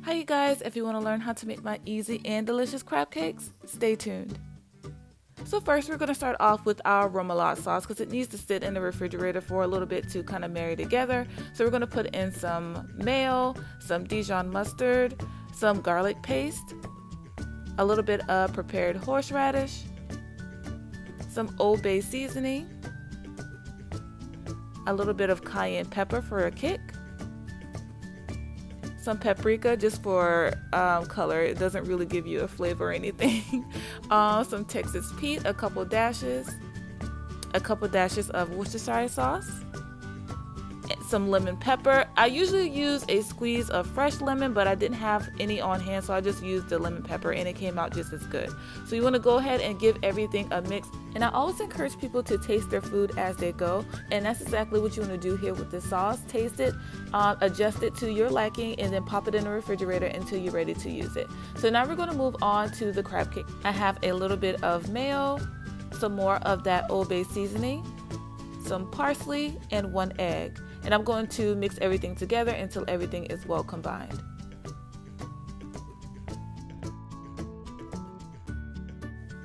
Hi you guys, if you want to learn how to make my easy and delicious crab cakes, stay tuned. So first we're going to start off with our remoulade sauce because it needs to sit in the refrigerator for a little bit to kind of marry together. So we're going to put in some mayo, some Dijon mustard, some garlic paste, a little bit of prepared horseradish, some Old Bay seasoning, a little bit of cayenne pepper for a kick, some paprika just for color. It doesn't really give you a flavor or anything. Some Texas Pete, a couple dashes of Worcestershire sauce, some lemon pepper. I usually use a squeeze of fresh lemon, but I didn't have any on hand, so I just used the lemon pepper and it came out just as good. So you want to go ahead and give everything a mix. And I always encourage people to taste their food as they go, and that's exactly what you want to do here with this sauce. Taste it, adjust it to your liking, and then pop it in the refrigerator until you're ready to use it. So now we're going to move on to the crab cake. I have a little bit of mayo, some more of that Old Bay seasoning, some parsley, and 1 egg. And I'm going to mix everything together until everything is well combined.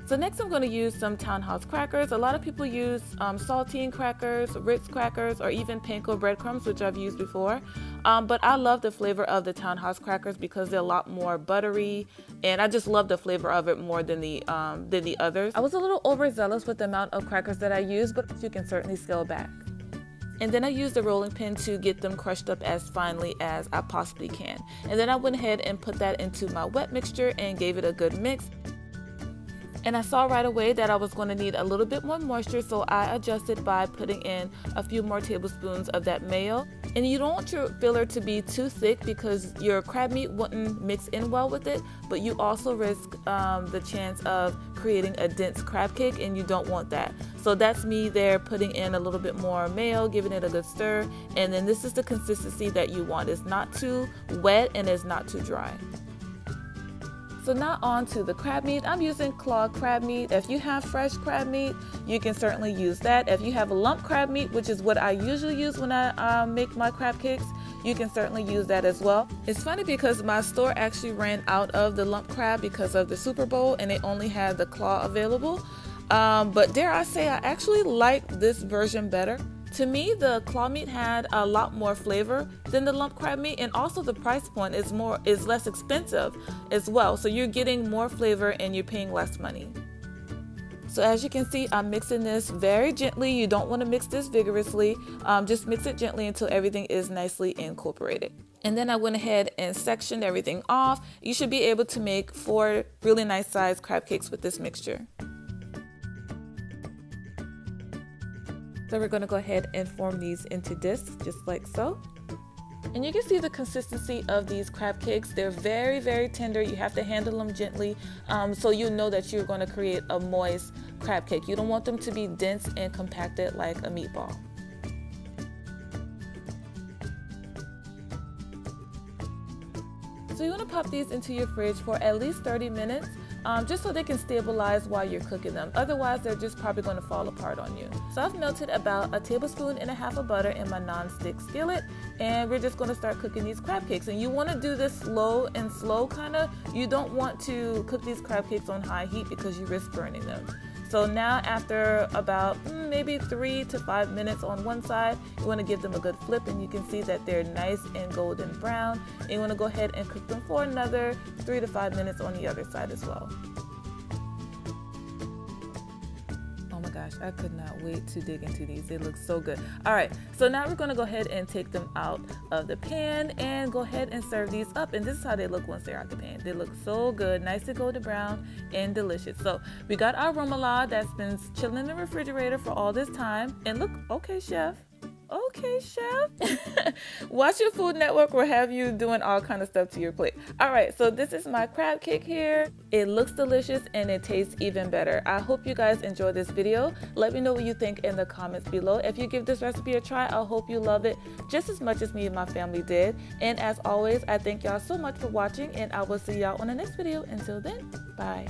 So next I'm going to use some Townhouse crackers. A lot of people use saltine crackers, Ritz crackers, or even panko breadcrumbs, which I've used before. But I love the flavor of the Townhouse crackers because they're a lot more buttery, and I just love the flavor of it more than the others. I was a little overzealous with the amount of crackers that I used, but you can certainly scale back. And then I used the rolling pin to get them crushed up as finely as I possibly can. And then I went ahead and put that into my wet mixture and gave it a good mix. And I saw right away that I was going to need a little bit more moisture, so I adjusted by putting in a few more tablespoons of that mayo. And you don't want your filler to be too thick because your crab meat wouldn't mix in well with it, but you also risk the chance of creating a dense crab cake, and you don't want that. So that's me there putting in a little bit more mayo, giving it a good stir, and then this is the consistency that you want. It's not too wet and it's not too dry. So now on to the crab meat. I'm using clawed crab meat. If you have fresh crab meat, you can certainly use that. If you have lump crab meat, which is what I usually use when I make my crab cakes, you can certainly use that as well. It's funny because my store actually ran out of the lump crab because of the Super Bowl, and they only had the claw available. But dare I say, I actually like this version better. To me, the claw meat had a lot more flavor than the lump crab meat, and also the price point is less expensive as well. So you're getting more flavor and you're paying less money. So as you can see, I'm mixing this very gently. You don't want to mix this vigorously. Just mix it gently until everything is nicely incorporated. And then I went ahead and sectioned everything off. You should be able to make 4 really nice sized crab cakes with this mixture. So we're going to go ahead and form these into discs just like so. And you can see the consistency of these crab cakes. They're very, very tender. You have to handle them gently so you know that you're going to create a moist crab cake. You don't want them to be dense and compacted like a meatball. So you want to pop these into your fridge for at least 30 minutes. Just so they can stabilize while you're cooking them. Otherwise, they're just probably going to fall apart on you. So I've melted about 1.5 tablespoons of butter in my non-stick skillet, and we're just going to start cooking these crab cakes. And you want to do this slow kind of. You don't want to cook these crab cakes on high heat because you risk burning them. So now after about maybe 3 to 5 minutes on one side, you want to give them a good flip, and you can see that they're nice and golden brown. And you want to go ahead and cook them for another 3 to 5 minutes on the other side as well. Oh my gosh, I could not wait to dig into these. They look so good. All right, so now we're going to go ahead and take them out of the pan and go ahead and serve these up. And this is how they look once they're out the pan. They look so good, nice and golden brown and delicious. So we got our remoulade that's been chilling in the refrigerator for all this time. And look, okay, chef. Okay, chef. Watch Your Food Network will have you doing all kind of stuff to your plate. All right, so this is my crab cake here. It looks delicious and it tastes even better. I hope you guys enjoyed this video. Let me know what you think in the comments below. If you give this recipe a try, I hope you love it just as much as me and my family did. And as always, I thank y'all so much for watching, and I will see y'all on the next video. Until then, bye.